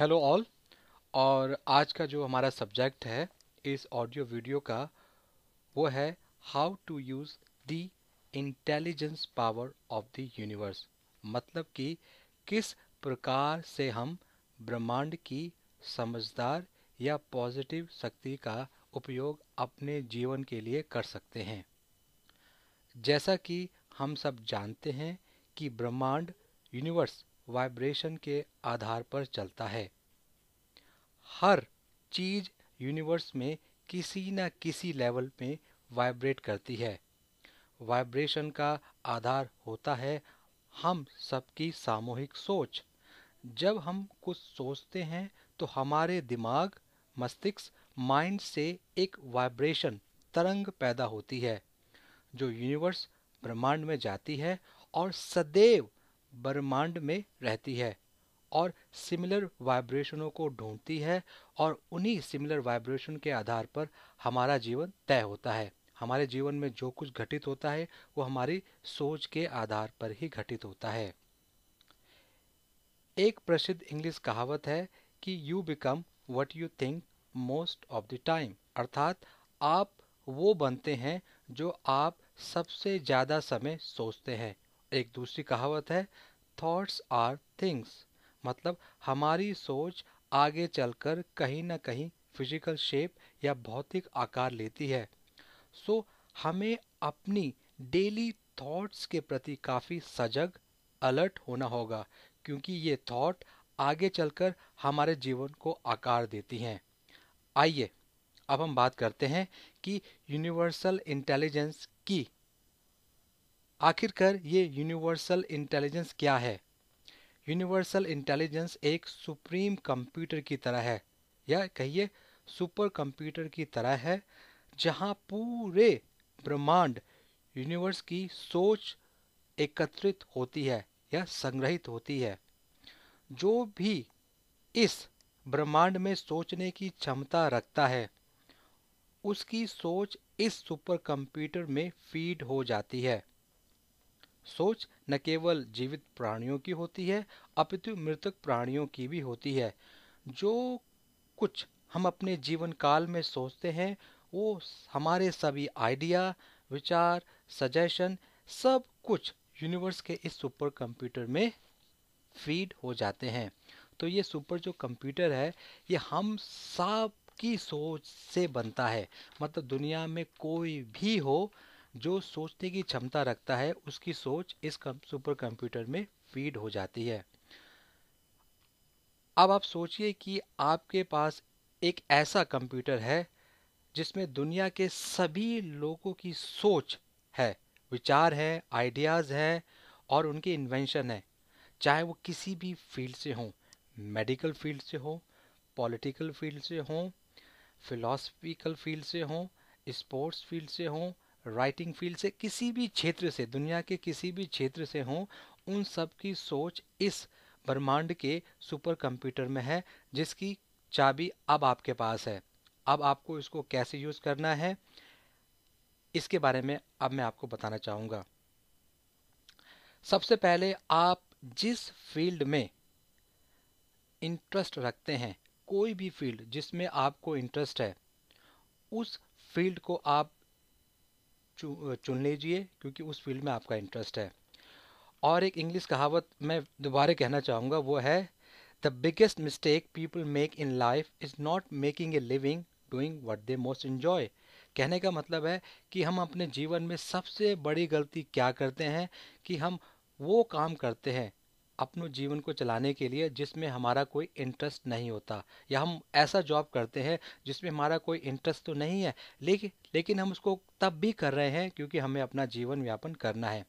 Hello all. और आज का जो हमारा सब्जेक्ट है इस ऑडियो वीडियो का वो है how to use the intelligence power of the universe. मतलब कि किस प्रकार से हम ब्रह्मांड की समझदार या पॉजिटिव शक्ति का उपयोग अपने जीवन के लिए कर सकते हैं। जैसा कि हम सब जानते हैं कि ब्रह्मांड यूनिवर्स वाइब्रेशन के आधार पर चलता है। हर चीज यूनिवर्स में किसी न किसी लेवल में वाइब्रेट करती है। वाइब्रेशन का आधार होता है हम सबकी सामूहिक सोच। जब हम कुछ सोचते हैं तो हमारे दिमाग, मस्तिष्क, माइंड से एक वाइब्रेशन तरंग पैदा होती है जो यूनिवर्स ब्रह्मांड में जाती है और सदैव ब्रह्मांड में रहती है और सिमिलर वाइब्रेशनों को ढूंढती है। और उन्हीं सिमिलर वाइब्रेशन के आधार पर हमारा जीवन तय होता है। हमारे जीवन में जो कुछ घटित होता है वो हमारी सोच के आधार पर ही घटित होता है। एक प्रसिद्ध इंग्लिश कहावत है कि you become what you think most of the time, अर्थात आप वो बनते हैं जो आप सबसे ज़्यादा समय सोचते हैं। एक दूसरी कहावत है थॉट्स आर थिंग्स, मतलब हमारी सोच आगे चलकर कहीं ना कहीं फिजिकल शेप या भौतिक आकार लेती है। सो हमें अपनी डेली थॉट्स के प्रति काफ़ी सजग, अलर्ट होना होगा, क्योंकि ये थॉट आगे चलकर हमारे जीवन को आकार देती हैं। आइए अब हम बात करते हैं कि यूनिवर्सल इंटेलिजेंस की आखिरकार ये यूनिवर्सल इंटेलिजेंस क्या है। यूनिवर्सल इंटेलिजेंस एक सुप्रीम कंप्यूटर की तरह है, या कहिए सुपर कंप्यूटर की तरह है, जहां पूरे ब्रह्मांड यूनिवर्स की सोच एकत्रित होती है या संग्रहित होती है। जो भी इस ब्रह्मांड में सोचने की क्षमता रखता है उसकी सोच इस सुपर कंप्यूटर में फीड हो जाती है। सोच न केवल जीवित प्राणियों की होती है अपितु मृतक प्राणियों की भी होती है। जो कुछ हम अपने जीवन काल में सोचते हैं वो हमारे सभी आइडिया, विचार, सजेशन, सब कुछ यूनिवर्स के इस सुपर कंप्यूटर में फीड हो जाते हैं। तो ये सुपर जो कंप्यूटर है ये हम सब की सोच से बनता है। मतलब दुनिया में कोई भी हो जो सोचने की क्षमता रखता है उसकी सोच इस सुपर कंप्यूटर में फीड हो जाती है। अब आप सोचिए कि आपके पास एक ऐसा कंप्यूटर है जिसमें दुनिया के सभी लोगों की सोच है, विचार है, आइडियाज़ हैं और उनके इन्वेंशन है। चाहे वो किसी भी फील्ड से हों, मेडिकल फील्ड से हो, पॉलिटिकल फील्ड से हों, फिलोसफिकल फील्ड से हों, स्पोर्ट्स फील्ड से हों, राइटिंग फील्ड से, किसी भी क्षेत्र से, दुनिया के किसी भी क्षेत्र से हों, उन सब की सोच इस ब्रह्मांड के सुपर कंप्यूटर में है जिसकी चाबी अब आपके पास है। अब आपको इसको कैसे यूज़ करना है इसके बारे में अब मैं आपको बताना चाहूँगा। सबसे पहले आप जिस फील्ड में इंटरेस्ट रखते हैं, कोई भी फील्ड जिसमें आपको इंटरेस्ट है उस फील्ड को आप चुन लीजिए, क्योंकि उस फील्ड में आपका इंटरेस्ट है। और एक इंग्लिश कहावत मैं दोबारा कहना चाहूँगा, वो है the biggest mistake people make in life is not making a living doing what they most enjoy. कहने का मतलब है कि हम अपने जीवन में सबसे बड़ी गलती क्या करते हैं कि हम वो काम करते हैं अपने जीवन को चलाने के लिए जिसमें हमारा कोई इंटरेस्ट नहीं होता, या हम ऐसा जॉब करते हैं जिसमें हमारा कोई इंटरेस्ट तो नहीं है, लेकिन हम उसको तब भी कर रहे हैं क्योंकि हमें अपना जीवन यापन करना है।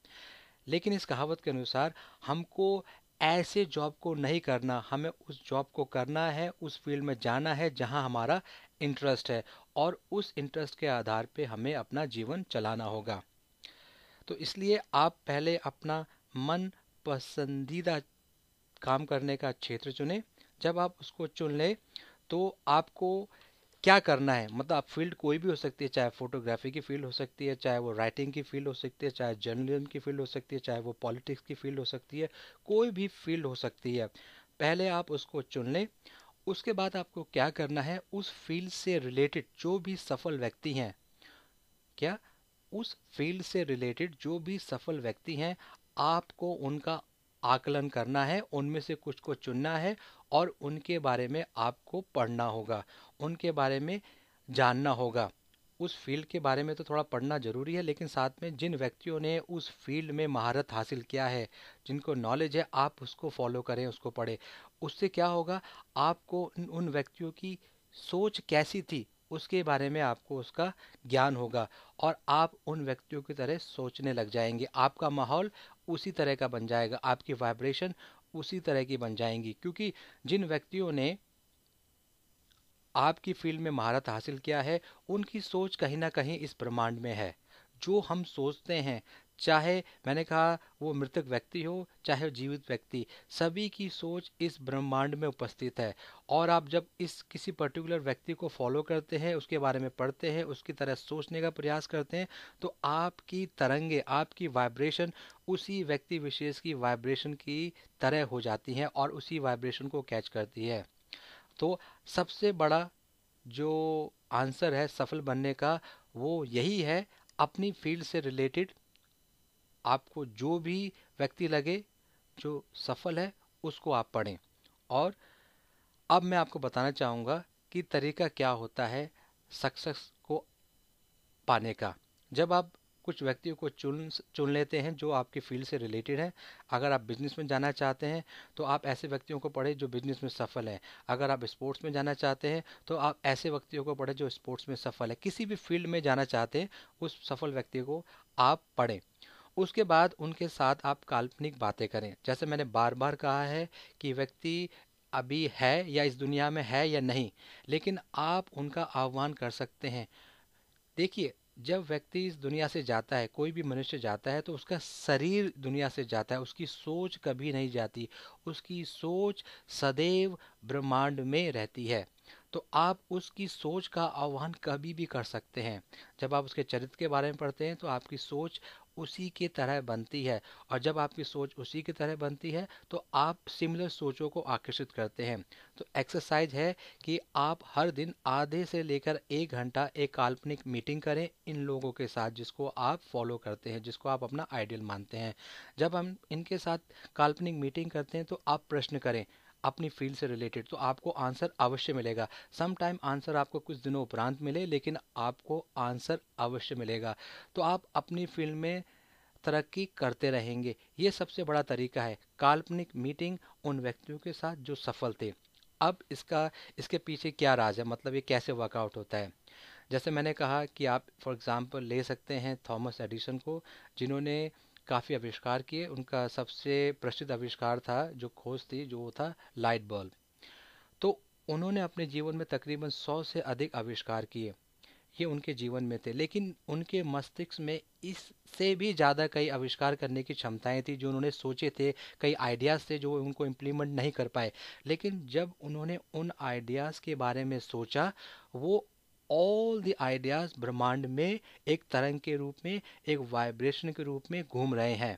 लेकिन इस कहावत के अनुसार हमको ऐसे जॉब को नहीं करना, हमें उस जॉब को करना है, उस फील्ड में जाना है जहां हमारा इंटरेस्ट है, और उस इंटरेस्ट के आधार पे हमें अपना जीवन चलाना होगा। तो इसलिए आप पहले अपना मन पसंदीदा काम करने का क्षेत्र चुनें। जब आप उसको चुन लें तो आपको क्या करना है, मतलब आप फील्ड कोई भी हो सकती है, चाहे फोटोग्राफी की फील्ड हो सकती है, चाहे वो राइटिंग की फील्ड हो सकती है, चाहे जर्नलिज्म की फील्ड हो सकती है, चाहे वो पॉलिटिक्स की फील्ड हो सकती है, कोई भी फील्ड हो सकती है। पहले आप उसको चुन लें। उसके बाद आपको क्या करना है, उस फील्ड से रिलेटेड जो भी सफल व्यक्ति हैं, क्या उस फील्ड से रिलेटेड जो भी सफल व्यक्ति हैं, आपको उनका आकलन करना है, उनमें से कुछ को चुनना है और उनके बारे में आपको पढ़ना होगा, उनके बारे में जानना होगा। उस फील्ड के बारे में तो थोड़ा पढ़ना जरूरी है, लेकिन साथ में जिन व्यक्तियों ने उस फील्ड में महारत हासिल किया है, जिनको नॉलेज है, आप उसको फॉलो करें, उसको पढ़ें। उससे क्या होगा, आपको उन व्यक्तियों की सोच कैसी थी उसके बारे में आपको उसका ज्ञान होगा और आप उन व्यक्तियों की तरह सोचने लग जाएंगे। आपका माहौल उसी तरह का बन जाएगा, आपकी वाइब्रेशन उसी तरह की बन जाएंगी, क्योंकि जिन व्यक्तियों ने आपकी फील्ड में महारत हासिल किया है, उनकी सोच कहीं ना कहीं इस ब्रह्मांड में है। जो हम सोचते हैं, चाहे मैंने कहा वो मृतक व्यक्ति हो चाहे जीवित व्यक्ति, सभी की सोच इस ब्रह्मांड में उपस्थित है। और आप जब इस किसी पर्टिकुलर व्यक्ति को फॉलो करते हैं, उसके बारे में पढ़ते हैं, उसकी तरह सोचने का प्रयास करते हैं, तो आपकी तरंगे, आपकी वाइब्रेशन उसी व्यक्ति विशेष की वाइब्रेशन की तरह हो जाती हैं और उसी वाइब्रेशन को कैच करती है। तो सबसे बड़ा जो आंसर है सफल बनने का, वो यही है, अपनी फील्ड से रिलेटेड आपको जो भी व्यक्ति लगे जो सफल है, उसको आप पढ़ें। और अब मैं आपको बताना चाहूँगा कि तरीका क्या होता है सक्सेस को पाने का। जब आप कुछ व्यक्तियों को चुन चुन लेते हैं जो आपकी फील्ड से रिलेटेड है, अगर आप बिजनेस में जाना चाहते हैं तो आप ऐसे व्यक्तियों को पढ़ें जो बिजनेस में सफल हैं। अगर आप स्पोर्ट्स में जाना चाहते हैं तो आप ऐसे व्यक्तियों को पढ़ें जो स्पोर्ट्स में सफल है। किसी भी फील्ड में जाना चाहते हैं, उस सफल व्यक्ति को आप पढ़ें। उसके बाद उनके साथ आप काल्पनिक बातें करें। जैसे मैंने बार बार कहा है कि व्यक्ति अभी है या इस दुनिया में है या नहीं, लेकिन आप उनका आह्वान कर सकते हैं। देखिए, जब व्यक्ति इस दुनिया से जाता है, कोई भी मनुष्य जाता है, तो उसका शरीर दुनिया से जाता है, उसकी सोच कभी नहीं जाती। उसकी सोच सदैव ब्रह्मांड में रहती है। तो आप उसकी सोच का आह्वान कभी भी कर सकते हैं। जब आप उसके चरित्र के बारे में पढ़ते हैं तो आपकी सोच उसी की तरह बनती है, और जब आपकी सोच उसी की तरह बनती है तो आप सिमिलर सोचों को आकर्षित करते हैं। तो एक्सरसाइज है कि आप हर दिन आधे से लेकर 1 घंटा एक काल्पनिक मीटिंग करें इन लोगों के साथ जिसको आप फॉलो करते हैं, जिसको आप अपना आइडियल मानते हैं। जब हम इनके साथ काल्पनिक मीटिंग करते हैं तो आप प्रश्न करें अपनी फील्ड से रिलेटेड, तो आपको आंसर अवश्य मिलेगा। सम टाइम आंसर आपको कुछ दिनों उपरांत मिले, लेकिन आपको आंसर अवश्य मिलेगा। तो आप अपनी फील्ड में तरक्की करते रहेंगे। ये सबसे बड़ा तरीका है, काल्पनिक मीटिंग उन व्यक्तियों के साथ जो सफल थे। अब इसके पीछे क्या राज है, मतलब ये कैसे वर्कआउट होता है। जैसे मैंने कहा कि आप फॉर एग्जांपल ले सकते हैं थॉमस एडिसन को, जिन्होंने काफ़ी आविष्कार किए। उनका सबसे प्रसिद्ध आविष्कार था, जो खोज थी, जो वो था लाइट बल्ब। तो उन्होंने अपने जीवन में तकरीबन 100 से अधिक आविष्कार किए, ये उनके जीवन में थे। लेकिन उनके मस्तिष्क में इससे भी ज़्यादा कई आविष्कार करने की क्षमताएं थी, जो उन्होंने सोचे थे, कई आइडियाज़ थे जो उनको इम्प्लीमेंट नहीं कर पाए। लेकिन जब उन्होंने उन आइडियाज़ के बारे में सोचा, वो ऑल द आइडियाज़ ब्रह्मांड में एक तरंग के रूप में, एक वाइब्रेशन के रूप में घूम रहे हैं।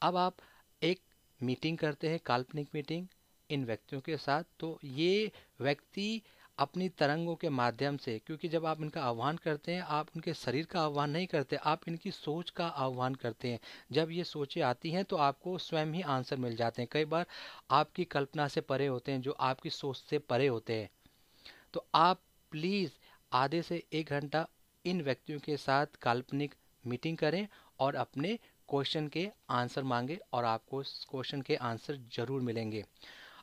अब आप एक मीटिंग करते हैं, काल्पनिक मीटिंग इन व्यक्तियों के साथ, तो ये व्यक्ति अपनी तरंगों के माध्यम से, क्योंकि जब आप इनका आह्वान करते हैं, आप उनके शरीर का आह्वान नहीं करते, आप इनकी सोच का आह्वान करते हैं। जब ये सोचें आती हैं तो आपको स्वयं ही आंसर मिल जाते हैं। कई बार आपकी कल्पना से परे होते हैं, जो आपकी सोच से परे होते हैं। तो आप प्लीज़ आधे से 1 घंटा इन व्यक्तियों के साथ काल्पनिक मीटिंग करें और अपने क्वेश्चन के आंसर मांगे, और आपको उस क्वेश्चन के आंसर जरूर मिलेंगे।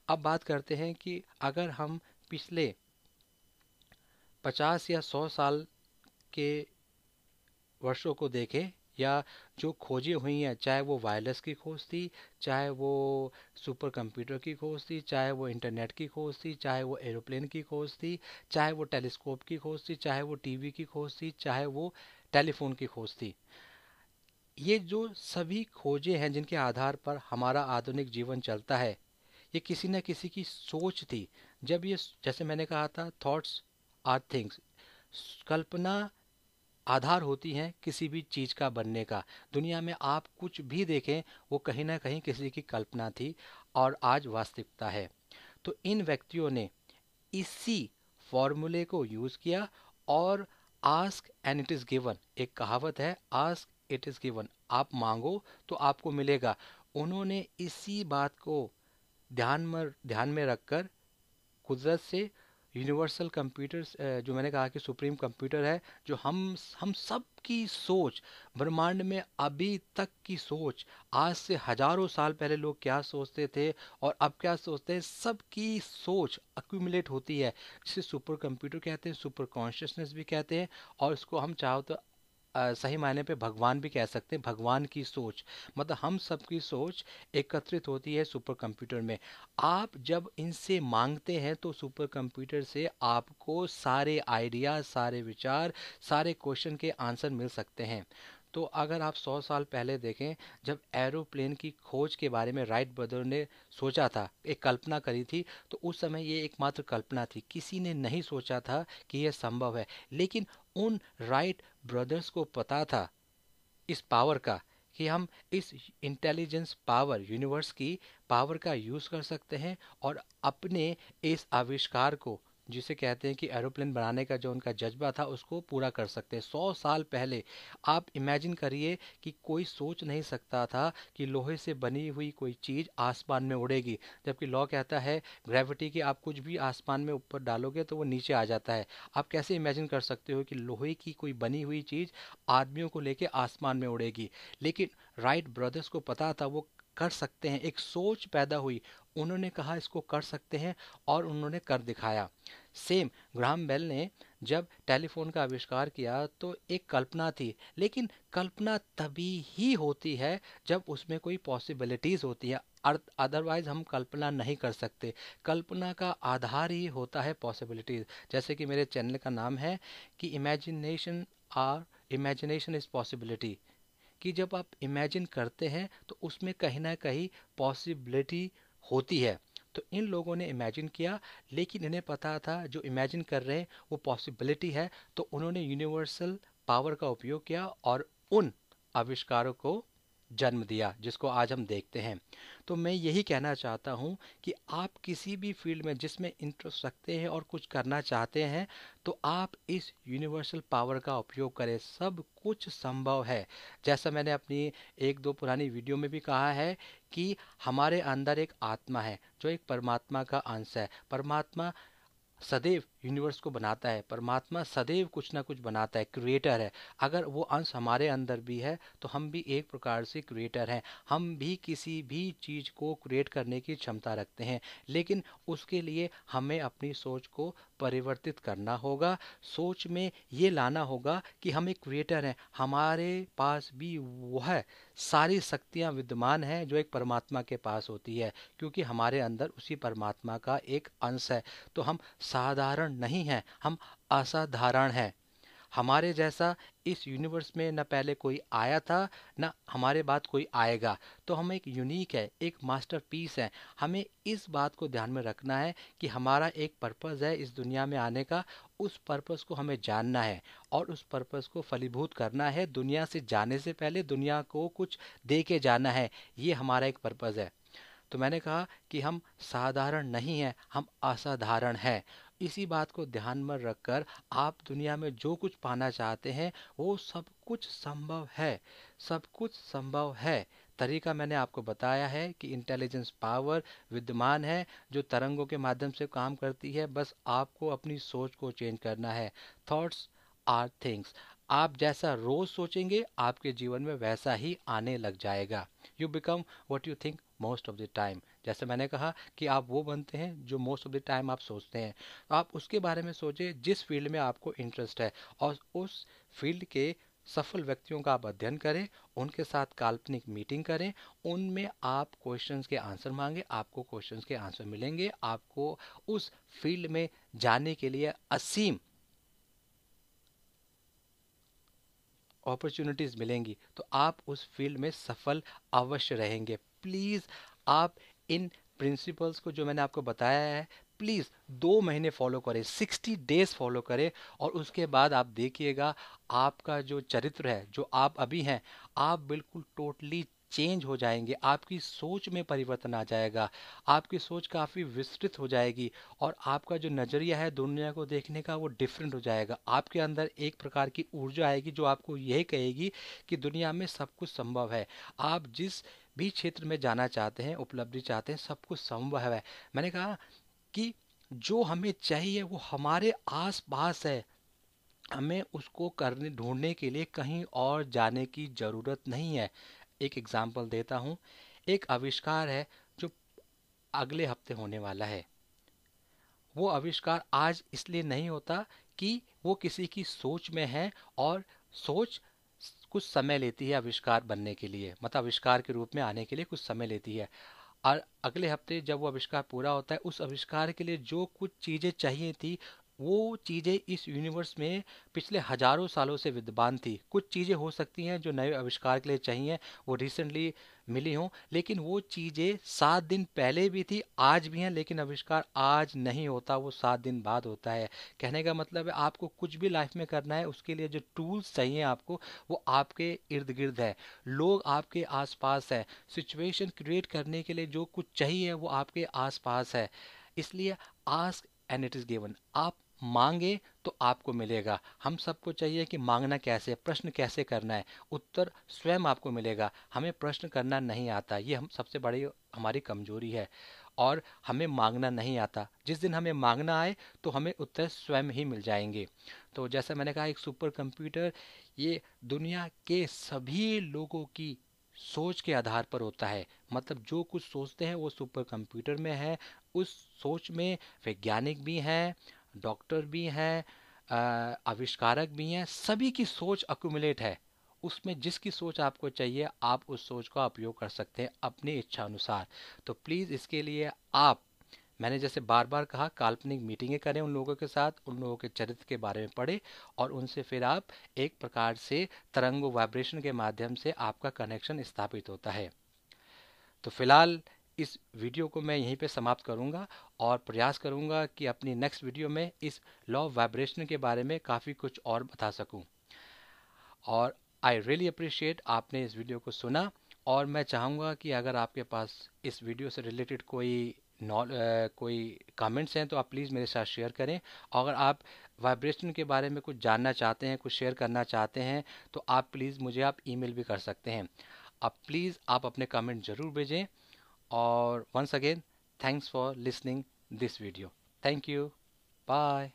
अब बात करते हैं कि अगर हम पिछले 50 या 100 साल के वर्षों को देखें, या जो खोजें हुई हैं, चाहे वो वायरलेस की खोज थी, चाहे वो सुपर कंप्यूटर की खोज थी, चाहे वो इंटरनेट की खोज थी, चाहे वो एरोप्लेन की खोज थी, चाहे वो टेलीस्कोप की खोज थी, चाहे वो टीवी की खोज थी, चाहे वो टेलीफोन की खोज थी, ये जो सभी खोजें हैं जिनके आधार पर हमारा आधुनिक जीवन चलता है, ये किसी न किसी की सोच थी। जब ये, जैसे मैंने कहा था, थॉट्स आर थिंग्स, कल्पना आधार होती हैं किसी भी चीज़ का बनने का। दुनिया में आप कुछ भी देखें, वो कहीं ना कहीं किसी की कल्पना थी और आज वास्तविकता है। तो इन व्यक्तियों ने इसी फॉर्मूले को यूज किया और ask and it is given, एक कहावत है, आस्क इट इज गिवन, आप मांगो तो आपको मिलेगा। उन्होंने इसी बात को ध्यान में रखकर कुदरत से यूनिवर्सल कंप्यूटर्स, जो मैंने कहा कि सुप्रीम कंप्यूटर है, जो हम सब की सोच, ब्रह्मांड में अभी तक की सोच, आज से हजारों साल पहले लोग क्या सोचते थे और अब क्या सोचते हैं, सबकी सोच अक्यूमुलेट होती है, जिसे सुपर कंप्यूटर कहते हैं, सुपर कॉन्शियसनेस भी कहते हैं। और इसको हम चाहो तो सही मायने पे भगवान भी कह सकते हैं, भगवान की सोच, मतलब हम सबकी सोच एकत्रित होती है सुपर कंप्यूटर में। आप जब इनसे मांगते हैं तो सुपर कंप्यूटर से आपको सारे आइडिया, सारे विचार, सारे क्वेश्चन के आंसर मिल सकते हैं। तो अगर आप 100 साल पहले देखें, जब एरोप्लेन की खोज के बारे में राइट ब्रदर ने सोचा था, एक कल्पना करी थी, तो उस समय ये एकमात्र कल्पना थी, किसी ने नहीं सोचा था कि यह संभव है। लेकिन उन राइट ब्रदर्स को पता था इस पावर का, कि हम इस इंटेलिजेंस पावर, यूनिवर्स की पावर का यूज़ कर सकते हैं और अपने इस आविष्कार को, जिसे कहते हैं कि एरोप्लेन बनाने का जो उनका जज्बा था, उसको पूरा कर सकते हैं 100 साल पहले। आप इमेजिन करिए कि कोई सोच नहीं सकता था कि लोहे से बनी हुई कोई चीज़ आसमान में उड़ेगी, जबकि लॉ कहता है ग्रेविटी की, आप कुछ भी आसमान में ऊपर डालोगे तो वो नीचे आ जाता है। आप कैसे इमेजिन कर सकते हो कि लोहे की कोई बनी हुई चीज़ आदमियों को लेके आसमान में उड़ेगी? लेकिन राइट ब्रदर्स को पता था वो कर सकते हैं, एक सोच पैदा हुई, उन्होंने कहा इसको कर सकते हैं और उन्होंने कर दिखाया। सेम ग्राहम बेल ने जब टेलीफोन का आविष्कार किया तो एक कल्पना थी, लेकिन कल्पना तभी ही होती है जब उसमें कोई पॉसिबिलिटीज होती है, अदरवाइज हम कल्पना नहीं कर सकते। कल्पना का आधार ही होता है पॉसिबिलिटीज। जैसे कि मेरे चैनल का नाम है कि इमेजिनेशन इज पॉसिबिलिटी, कि जब आप इमेजिन करते हैं तो उसमें कहीं ना कहीं पॉसिबिलिटी होती है। तो इन लोगों ने इमेजिन किया, लेकिन इन्हें पता था जो इमेजिन कर रहे हैं वो पॉसिबिलिटी है, तो उन्होंने यूनिवर्सल पावर का उपयोग किया और उन आविष्कारों को जन्म दिया जिसको आज हम देखते हैं। तो मैं यही कहना चाहता हूँ कि आप किसी भी फील्ड में जिसमें इंटरेस्ट रखते हैं और कुछ करना चाहते हैं, तो आप इस यूनिवर्सल पावर का उपयोग करें, सब कुछ संभव है। जैसा मैंने अपनी एक दो पुरानी वीडियो में भी कहा है कि हमारे अंदर एक आत्मा है जो एक परमात्मा का अंश है। परमात्मा सदैव यूनिवर्स को बनाता है, परमात्मा सदैव कुछ ना कुछ बनाता है, क्रिएटर है। अगर वो अंश हमारे अंदर भी है तो हम भी एक प्रकार से क्रिएटर हैं, हम भी किसी भी चीज़ को क्रिएट करने की क्षमता रखते हैं। लेकिन उसके लिए हमें अपनी सोच को परिवर्तित करना होगा, सोच में ये लाना होगा कि हम एक क्रिएटर हैं, हमारे पास भी वह सारी शक्तियाँ विद्यमान हैं जो एक परमात्मा के पास होती है, क्योंकि हमारे अंदर उसी परमात्मा का एक अंश है। तो हम साधारण नहीं हैं, हम असाधारण हैं। हमारे जैसा इस यूनिवर्स में न पहले कोई आया था, न हमारे बाद कोई आएगा। तो हम एक यूनिक है, एक मास्टरपीस है। हमें इस बात को ध्यान में रखना है कि हमारा एक पर्पस है इस दुनिया में आने का, उस पर्पस को हमें जानना है और उस पर्पस को फलीभूत करना है। दुनिया से जाने से पहले दुनिया को कुछ दे के जाना है, ये हमारा एक पर्पस है। तो मैंने कहा कि हम साधारण नहीं हैं, हम असाधारण हैं। इसी बात को ध्यान में रखकर आप दुनिया में जो कुछ पाना चाहते हैं वो सब कुछ संभव है, सब कुछ संभव है। तरीका मैंने आपको बताया है कि इंटेलिजेंस पावर विद्यमान है जो तरंगों के माध्यम से काम करती है, बस आपको अपनी सोच को चेंज करना है। थॉट्स आर थिंग्स, आप जैसा रोज सोचेंगे आपके जीवन में वैसा ही आने लग जाएगा। You become what you think most of the time. जैसे मैंने कहा कि आप वो बनते हैं जो मोस्ट ऑफ द टाइम आप सोचते हैं। तो आप उसके बारे में सोचें जिस फील्ड में आपको इंटरेस्ट है और उस फील्ड के सफल व्यक्तियों का आप अध्ययन करें, उनके साथ काल्पनिक मीटिंग करें, उनमें आप क्वेश्चंस के आंसर मांगे, आपको क्वेश्चंस के आंसर मिलेंगे, आपको उस फील्ड में जाने के लिए असीम अपॉर्चुनिटीज़ मिलेंगी, तो आप उस फील्ड में सफल अवश्य रहेंगे। प्लीज़ आप इन प्रिंसिपल्स को जो मैंने आपको बताया है, प्लीज़ 2 महीने फॉलो करें, 60 डेज फॉलो करें और उसके बाद आप देखिएगा आपका जो चरित्र है, जो आप अभी हैं, आप बिल्कुल टोटली चेंज हो जाएंगे, आपकी सोच में परिवर्तन आ जाएगा, आपकी सोच काफ़ी विस्तृत हो जाएगी और आपका जो नज़रिया है दुनिया को देखने का वो डिफरेंट हो जाएगा। आपके अंदर एक प्रकार की ऊर्जा आएगी जो आपको यही कहेगी कि दुनिया में सब कुछ संभव है। आप जिस भी क्षेत्र में जाना चाहते हैं, उपलब्धि चाहते हैं, सब कुछ संभव है। मैंने कहा कि जो हमें चाहिए वो हमारे आस पास है, हमें उसको करने ढूंढने के लिए कहीं और जाने की ज़रूरत नहीं है। एक एग्जांपल देता हूँ। एक आविष्कार है जो अगले हफ्ते होने वाला है। वो आविष्कार आज इसलिए नहीं होता कि वो किसी की सोच में है, और सोच कुछ समय लेती है आविष्कार बनने के लिए, मतलब आविष्कार के रूप में आने के लिए कुछ समय लेती है। और अगले हफ्ते जब वो आविष्कार पूरा होता है, उस आविष्कार के लिए जो कुछ चीज़ें चाहिए थी वो चीज़ें इस यूनिवर्स में पिछले हजारों सालों से विद्यमान थी। कुछ चीज़ें हो सकती हैं जो नए आविष्कार के लिए चाहिए वो रिसेंटली मिली हों, लेकिन वो चीज़ें 7 दिन पहले भी थी, आज भी हैं, लेकिन आविष्कार आज नहीं होता, वो 7 दिन बाद होता है। कहने का मतलब है आपको कुछ भी लाइफ में करना है उसके लिए जो टूल्स चाहिए आपको वो आपके इर्द गिर्द है, लोग आपके आसपास है, सिचुएशन क्रिएट करने के लिए जो कुछ चाहिए वो आपके आसपास है। इसलिए ask and it is given. आप मांगे तो आपको मिलेगा। हम सबको चाहिए कि मांगना कैसे, प्रश्न कैसे करना है, उत्तर स्वयं आपको मिलेगा। हमें प्रश्न करना नहीं आता, ये हम सबसे बड़ी हमारी कमजोरी है, और हमें मांगना नहीं आता। जिस दिन हमें मांगना आए तो हमें उत्तर स्वयं ही मिल जाएंगे। तो जैसा मैंने कहा, एक सुपर कंप्यूटर ये दुनिया के सभी लोगों की सोच के आधार पर होता है। मतलब जो कुछ सोचते हैं वो सुपर कंप्यूटर में है। उस सोच में वैज्ञानिक भी हैं, डॉक्टर भी हैं, आविष्कारक भी हैं, सभी की सोच अक्यूमुलेट है। उसमें जिसकी सोच आपको चाहिए आप उस सोच का उपयोग कर सकते हैं अपनी इच्छा अनुसार। तो प्लीज़ इसके लिए आप, मैंने जैसे बार बार कहा, काल्पनिक मीटिंगें करें उन लोगों के साथ, उन लोगों के चरित्र के बारे में पढ़ें, और उनसे फिर आप एक प्रकार से तरंगों वाइब्रेशन के माध्यम से आपका कनेक्शन स्थापित होता है। तो फिलहाल इस वीडियो को मैं यहीं पे समाप्त करूंगा और प्रयास करूंगा कि अपनी नेक्स्ट वीडियो में इस लॉ ऑफ वाइब्रेशन के बारे में काफ़ी कुछ और बता सकूं। और आई रियली अप्रिशिएट आपने इस वीडियो को सुना, और मैं चाहूँगा कि अगर आपके पास इस वीडियो से रिलेटेड कोई कमेंट्स हैं तो आप प्लीज़ मेरे साथ शेयर करें। अगर आप वाइब्रेशन के बारे में कुछ जानना चाहते हैं, कुछ शेयर करना चाहते हैं, तो आप प्लीज़ मुझे आप ईमेल भी कर सकते हैं। आप प्लीज़ आप अपने कमेंट ज़रूर भेजें। और once again, thanks for listening this video. Thank you. Bye.